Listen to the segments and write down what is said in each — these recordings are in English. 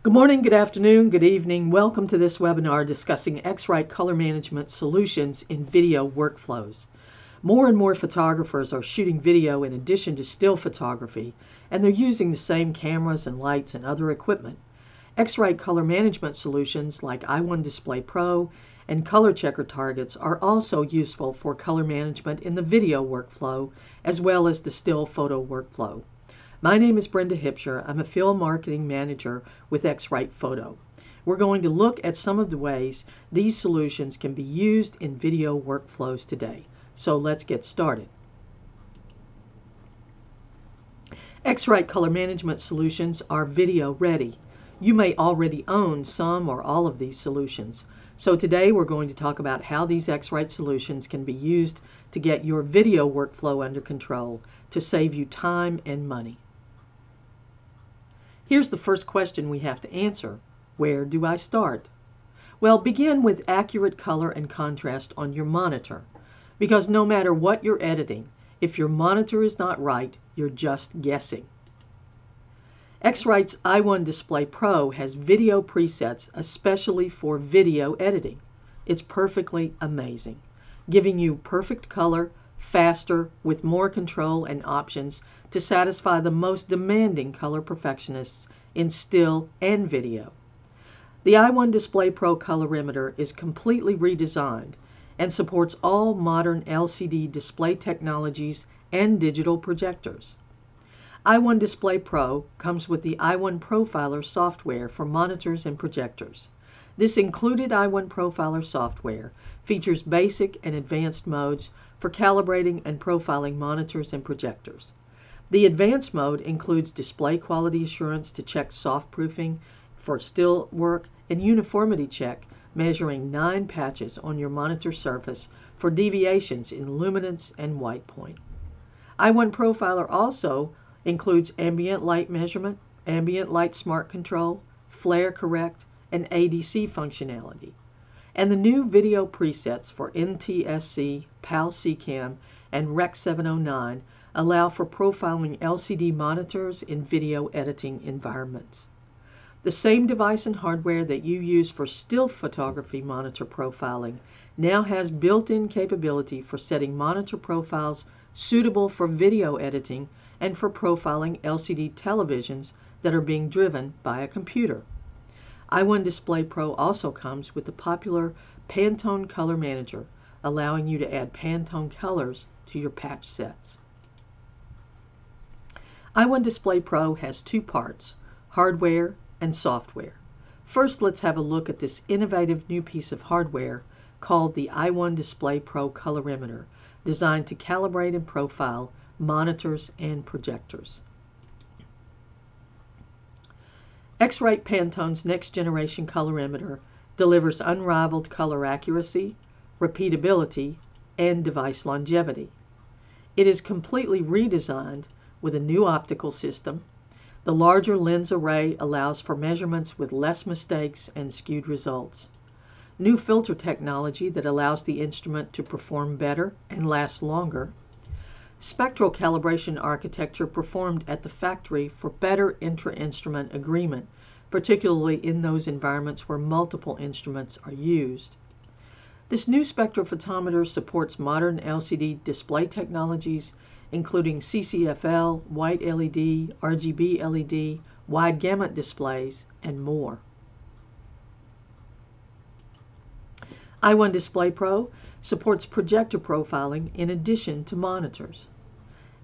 Good morning, good afternoon, good evening. Welcome to this webinar discussing X-Rite color management solutions in video workflows. More and more photographers are shooting video in addition to still photography, and they're using the same cameras and lights and other equipment. X-Rite color management solutions like i1 Display Pro and ColorChecker targets are also useful for color management in the video workflow as well as the still photo workflow. My name is Brenda Hipscher. I'm a field marketing manager with X-Rite Photo. We're going to look at some of the ways these solutions can be used in video workflows today. So let's get started. X-Rite color management solutions are video ready. You may already own some or all of these solutions. So today we're going to talk about how these X-Rite solutions can be used to get your video workflow under control to save you time and money. Here's the first question we have to answer. Where do I start? Well, begin with accurate color and contrast on your monitor, because no matter what you're editing, if your monitor is not right, you're just guessing. X-Rite's i1 Display Pro has video presets especially for video editing. It's perfectly amazing, giving you perfect color, faster, with more control and options to satisfy the most demanding color perfectionists in still and video. The i1 Display Pro colorimeter is completely redesigned and supports all modern LCD display technologies and digital projectors. i1 Display Pro comes with the i1 Profiler software for monitors and projectors. This included i1 Profiler software features basic and advanced modes for calibrating and profiling monitors and projectors. The advanced mode includes display quality assurance to check soft proofing for still work and uniformity check, measuring 9 patches on your monitor surface for deviations in luminance and white point. i1 Profiler also includes ambient light measurement, ambient light smart control, flare correct, and ADC functionality. And the new video presets for NTSC, PAL-SECAM, and Rec. 709 allow for profiling LCD monitors in video editing environments. The same device and hardware that you use for still photography monitor profiling now has built-in capability for setting monitor profiles suitable for video editing and for profiling LCD televisions that are being driven by a computer. i1 Display Pro also comes with the popular Pantone Color Manager, allowing you to add Pantone colors to your patch sets. i1 Display Pro has 2 parts, hardware and software. First, let's have a look at this innovative new piece of hardware called the i1 Display Pro colorimeter, designed to calibrate and profile monitors and projectors. X-Rite Pantone's next generation colorimeter delivers unrivaled color accuracy, repeatability, and device longevity. It is completely redesigned with a new optical system. The larger lens array allows for measurements with less mistakes and skewed results. New filter technology that allows the instrument to perform better and last longer. Spectral calibration architecture performed at the factory for better intra-instrument agreement, particularly in those environments where multiple instruments are used. This new spectrophotometer supports modern LCD display technologies, including CCFL, white LED, RGB LED, wide gamut displays, and more. i1 Display Pro supports projector profiling in addition to monitors.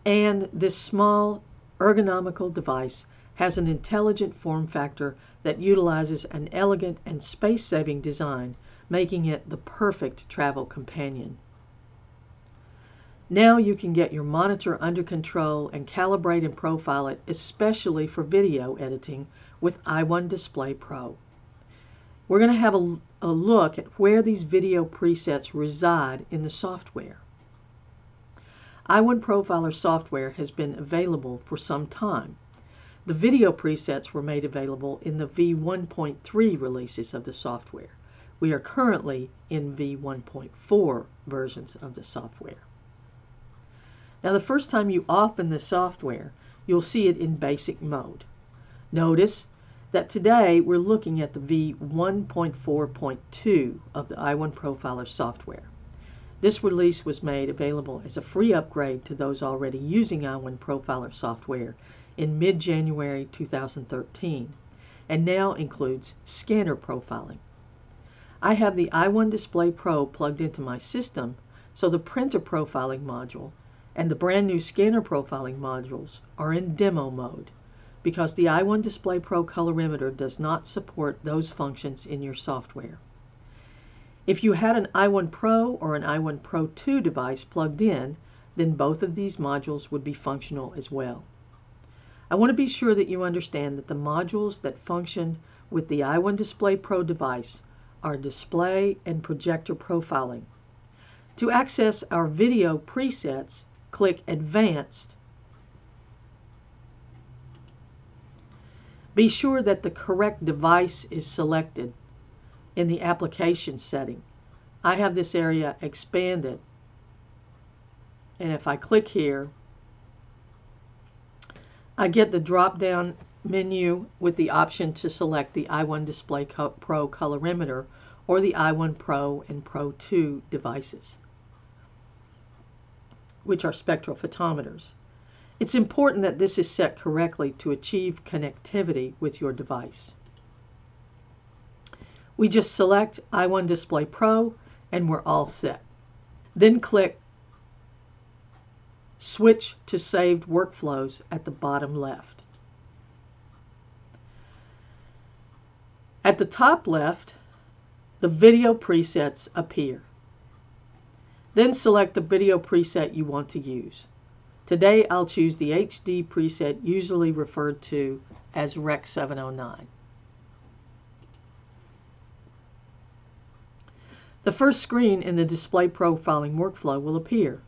And this small, ergonomical device has an intelligent form factor that utilizes an elegant and space-saving design, making it the perfect travel companion. Now you can get your monitor under control and calibrate and profile it, especially for video editing, with i1 Display Pro. We're going to have a look at where these video presets reside in the software. i1 Profiler software has been available for some time. The video presets were made available in the v1.3 releases of the software. We are currently in v1.4 versions of the software. Now, the first time you open the software, you'll see it in basic mode. Notice that today we're looking at the V1.4.2 of the i1 Profiler software. This release was made available as a free upgrade to those already using i1 Profiler software in mid-January 2013, and now includes scanner profiling. I have the i1 Display Pro plugged into my system, so the printer profiling module and the brand new scanner profiling modules are in demo mode because the i1 Display Pro colorimeter does not support those functions in your software. If you had an i1 Pro or an i1 Pro 2 device plugged in, then both of these modules would be functional as well. I want to be sure that you understand that the modules that function with the i1 Display Pro device are display and projector profiling. To access our video presets, click Advanced. Be sure that the correct device is selected in the application setting. I have this area expanded, and if I click here, I get the drop-down menu with the option to select the i1 Display Pro colorimeter or the i1 Pro and Pro 2 devices, which are spectrophotometers. It's important that this is set correctly to achieve connectivity with your device. We just select i1 Display Pro and we're all set. Then click Switch to Saved Workflows at the bottom left. At the top left, the video presets appear. Then select the video preset you want to use. Today I'll choose the HD preset, usually referred to as Rec 709. The first screen in the display profiling workflow will appear.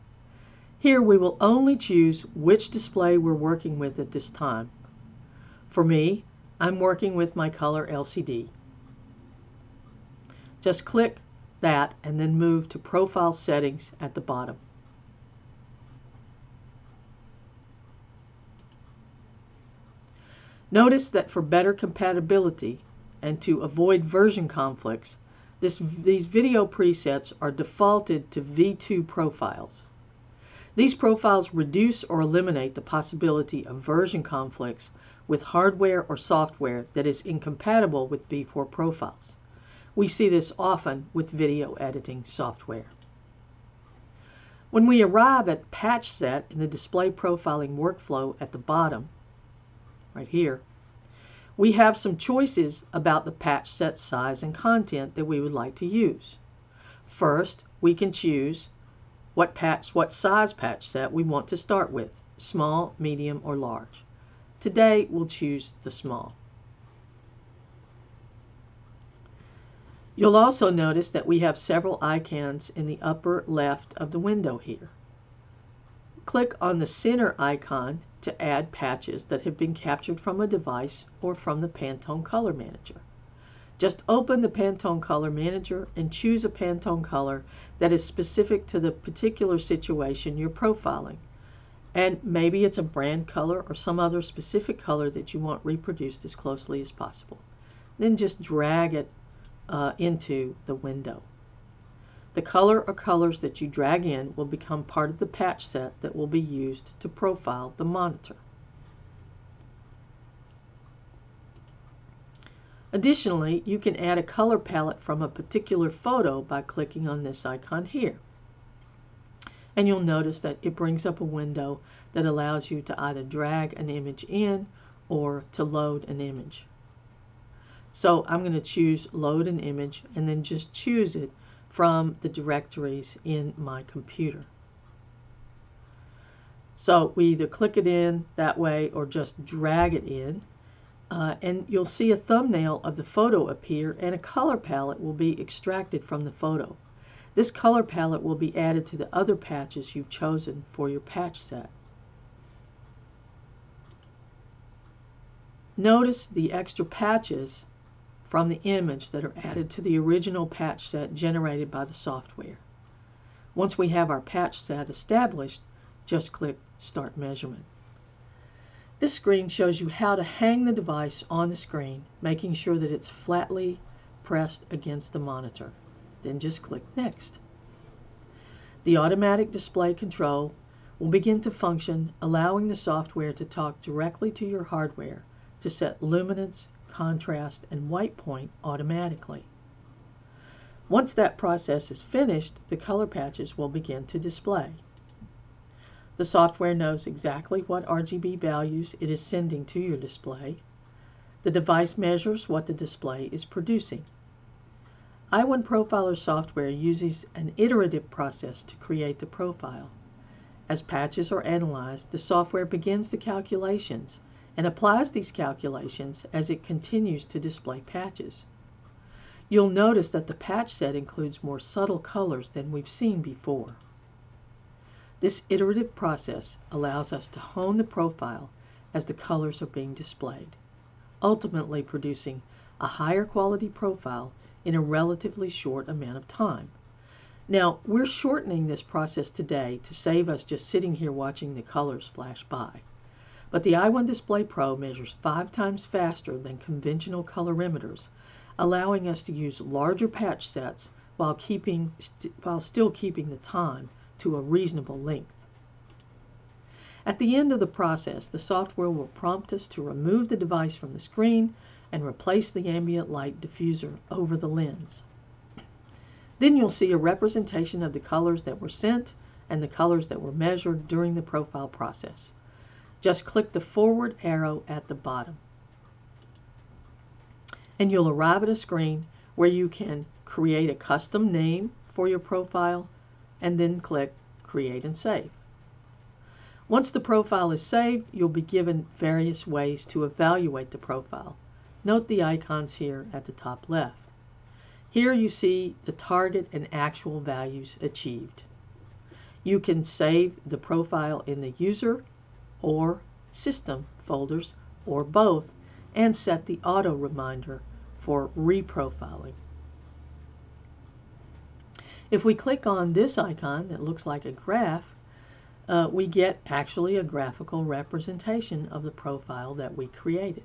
Here we will only choose which display we're working with at this time. For me, I'm working with my color LCD. Just click that and then move to Profile Settings at the bottom. Notice that for better compatibility and to avoid version conflicts, these video presets are defaulted to V2 profiles. These profiles reduce or eliminate the possibility of version conflicts with hardware or software that is incompatible with V4 profiles. We see this often with video editing software. When we arrive at Patch Set in the display profiling workflow at the bottom, right here, we have some choices about the patch set size and content that we would like to use. First, we can choose what size patch set we want to start with, small, medium, or large. Today, we'll choose the small. You'll also notice that we have several icons in the upper left of the window here. Click on the center icon to add patches that have been captured from a device or from the Pantone Color Manager. Just open the Pantone Color Manager and choose a Pantone color that is specific to the particular situation you're profiling. And maybe it's a brand color or some other specific color that you want reproduced as closely as possible. Then just drag it into the window. The color or colors that you drag in will become part of the patch set that will be used to profile the monitor. Additionally, you can add a color palette from a particular photo by clicking on this icon here. And you'll notice that it brings up a window that allows you to either drag an image in or to load an image. So I'm going to choose Load an Image and then just choose it from the directories in my computer. So we either click it in that way or just drag it in, and you'll see a thumbnail of the photo appear and a color palette will be extracted from the photo. This color palette will be added to the other patches you've chosen for your patch set. Notice the extra patches from the image that are added to the original patch set generated by the software. Once we have our patch set established, just click Start Measurement. This screen shows you how to hang the device on the screen, making sure that it's flatly pressed against the monitor. Then just click Next. The automatic display control will begin to function, allowing the software to talk directly to your hardware to set luminance, contrast, and white point automatically. Once that process is finished, the color patches will begin to display. The software knows exactly what RGB values it is sending to your display. The device measures what the display is producing. i1 Profiler software uses an iterative process to create the profile. As patches are analyzed, the software begins the calculations and applies these calculations as it continues to display patches. You'll notice that the patch set includes more subtle colors than we've seen before. This iterative process allows us to hone the profile as the colors are being displayed, ultimately producing a higher quality profile in a relatively short amount of time. Now, we're shortening this process today to save us just sitting here watching the colors flash by. But the i1 Display Pro measures 5 times faster than conventional colorimeters, allowing us to use larger patch sets while still keeping the time to a reasonable length. At the end of the process, the software will prompt us to remove the device from the screen and replace the ambient light diffuser over the lens. Then you'll see a representation of the colors that were sent and the colors that were measured during the profile process. Just click the forward arrow at the bottom, and you'll arrive at a screen where you can create a custom name for your profile and then click Create and Save. Once the profile is saved, you'll be given various ways to evaluate the profile. Note the icons here at the top left. Here you see the target and actual values achieved. You can save the profile in the User or System folders, or both, and set the auto reminder for reprofiling. If we click on this icon that looks like a graph, we get actually a graphical representation of the profile that we created.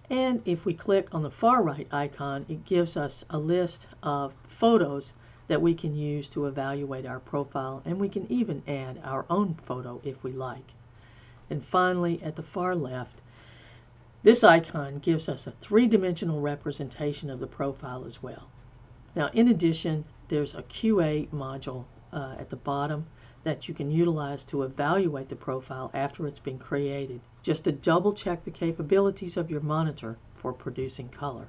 And if we click on the far right icon, it gives us a list of photos that we can use to evaluate our profile, and we can even add our own photo if we like. And finally, at the far left, this icon gives us a 3-dimensional representation of the profile as well. Now, in addition, there's a QA module at the bottom that you can utilize to evaluate the profile after it's been created, just to double check the capabilities of your monitor for producing color.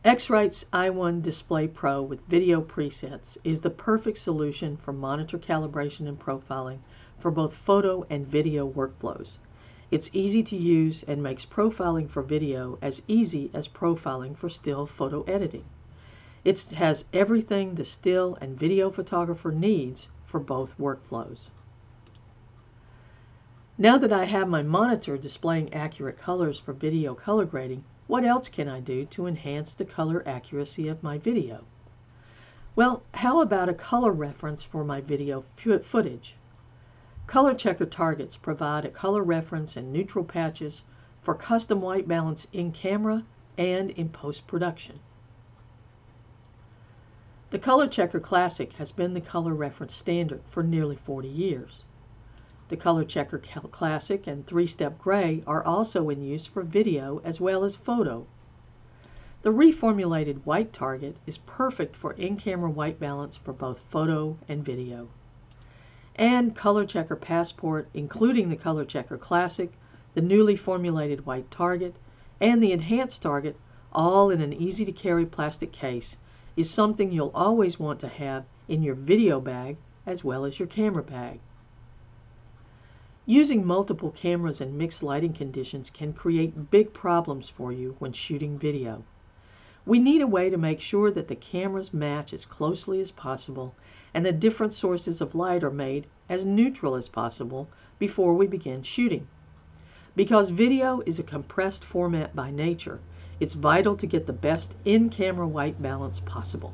X-Rite's i1 Display Pro with video presets is the perfect solution for monitor calibration and profiling for both photo and video workflows. It's easy to use and makes profiling for video as easy as profiling for still photo editing. It has everything the still and video photographer needs for both workflows. Now that I have my monitor displaying accurate colors for video color grading, what else can I do to enhance the color accuracy of my video? Well, how about a color reference for my video footage? ColorChecker targets provide a color reference and neutral patches for custom white balance in camera and in post-production. The ColorChecker Classic has been the color reference standard for nearly 40 years. The ColorChecker Classic and Three Step Gray are also in use for video as well as photo. The reformulated white target is perfect for in-camera white balance for both photo and video. And ColorChecker Passport, including the ColorChecker Classic, the newly formulated white target, and the enhanced target, all in an easy-to-carry plastic case, is something you'll always want to have in your video bag as well as your camera bag. Using multiple cameras and mixed lighting conditions can create big problems for you when shooting video. We need a way to make sure that the cameras match as closely as possible and the different sources of light are made as neutral as possible before we begin shooting. Because video is a compressed format by nature, it's vital to get the best in-camera white balance possible.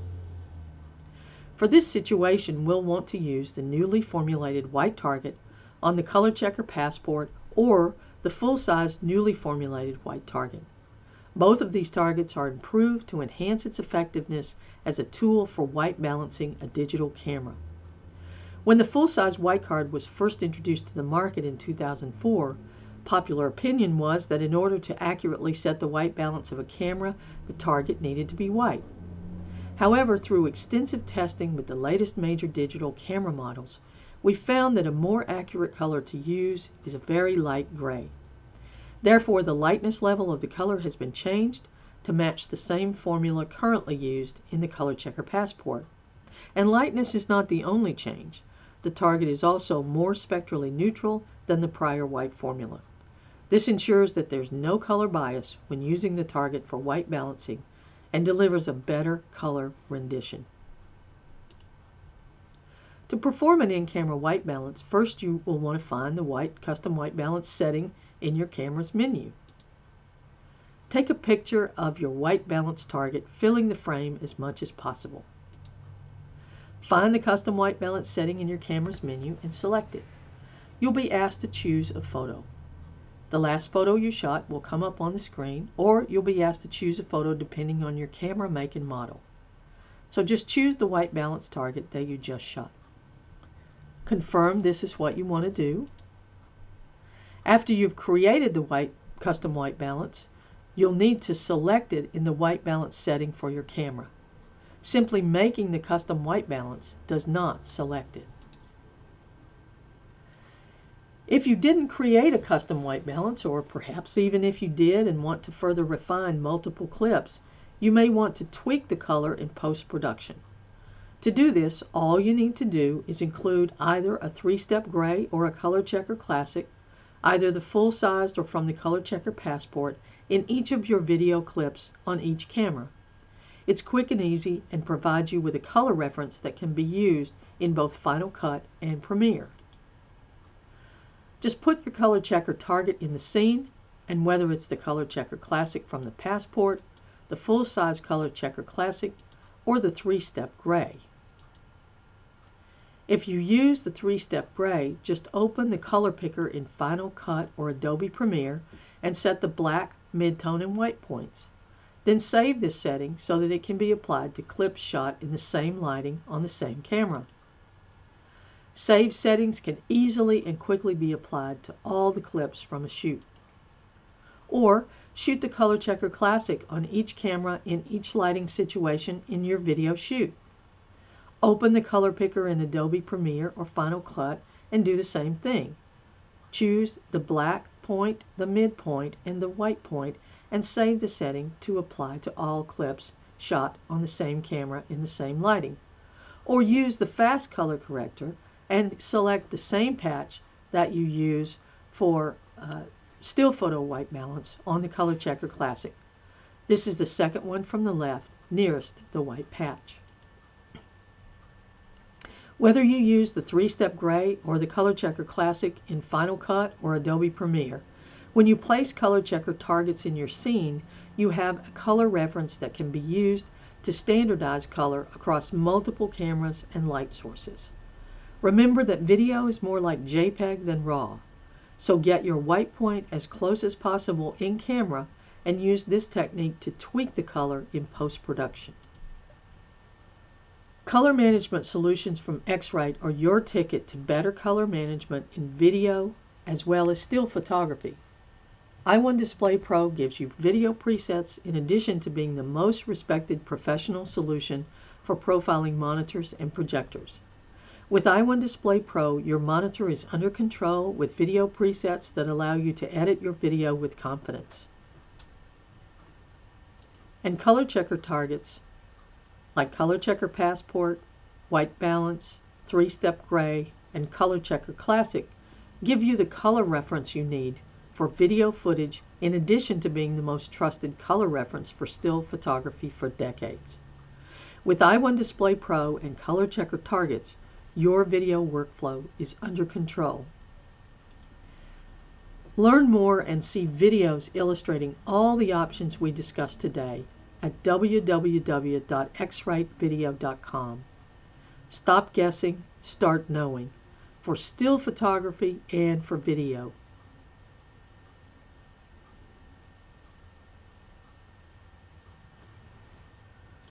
For this situation, we'll want to use the newly formulated white target on the ColorChecker Passport or the full-size newly formulated white target. Both of these targets are improved to enhance its effectiveness as a tool for white balancing a digital camera. When the full-size white card was first introduced to the market in 2004, popular opinion was that in order to accurately set the white balance of a camera, the target needed to be white. However, through extensive testing with the latest major digital camera models, we found that a more accurate color to use is a very light gray. Therefore, the lightness level of the color has been changed to match the same formula currently used in the ColorChecker Passport. And lightness is not the only change. The target is also more spectrally neutral than the prior white formula. This ensures that there's no color bias when using the target for white balancing and delivers a better color rendition. To perform an in-camera white balance, first you will want to find the custom white balance setting in your camera's menu. Take a picture of your white balance target, filling the frame as much as possible. Find the custom white balance setting in your camera's menu and select it. You'll be asked to choose a photo. The last photo you shot will come up on the screen, or you'll be asked to choose a photo depending on your camera make and model. So just choose the white balance target that you just shot. Confirm this is what you want to do. After you've created the custom white balance, you'll need to select it in the white balance setting for your camera. Simply making the custom white balance does not select it. If you didn't create a custom white balance, or perhaps even if you did and want to further refine multiple clips, you may want to tweak the color in post-production. To do this, all you need to do is include either a 3-step gray or a ColorChecker Classic, either the full-sized or from the ColorChecker Passport, in each of your video clips on each camera. It's quick and easy and provides you with a color reference that can be used in both Final Cut and Premiere. Just put your ColorChecker target in the scene, and whether it's the ColorChecker Classic from the Passport, the full-size ColorChecker Classic, or the 3-step gray. If you use the 3-step gray, just open the color picker in Final Cut or Adobe Premiere and set the black, midtone, and white points. Then save this setting so that it can be applied to clips shot in the same lighting on the same camera. Saved settings can easily and quickly be applied to all the clips from a shoot. Or shoot the ColorChecker Classic on each camera in each lighting situation in your video shoot. Open the color picker in Adobe Premiere or Final Cut and do the same thing. Choose the black point, the midpoint, and the white point, and save the setting to apply to all clips shot on the same camera in the same lighting. Or use the fast color corrector and select the same patch that you use for still photo white balance on the ColorChecker Classic. This is the second one from the left, nearest the white patch. Whether you use the 3-step gray or the ColorChecker Classic in Final Cut or Adobe Premiere, when you place ColorChecker targets in your scene, you have a color reference that can be used to standardize color across multiple cameras and light sources. Remember that video is more like JPEG than RAW, so get your white point as close as possible in camera and use this technique to tweak the color in post-production. Color management solutions from X-Rite are your ticket to better color management in video as well as still photography. i1 Display Pro gives you video presets in addition to being the most respected professional solution for profiling monitors and projectors. With i1 Display Pro, your monitor is under control with video presets that allow you to edit your video with confidence. And ColorChecker targets like ColorChecker Passport, White Balance, 3-step gray, and ColorChecker Classic give you the color reference you need for video footage in addition to being the most trusted color reference for still photography for decades. With i1 Display Pro and ColorChecker targets, your video workflow is under control. Learn more and see videos illustrating all the options we discussed today at www.xritevideo.com. Stop guessing, start knowing, for still photography and for video.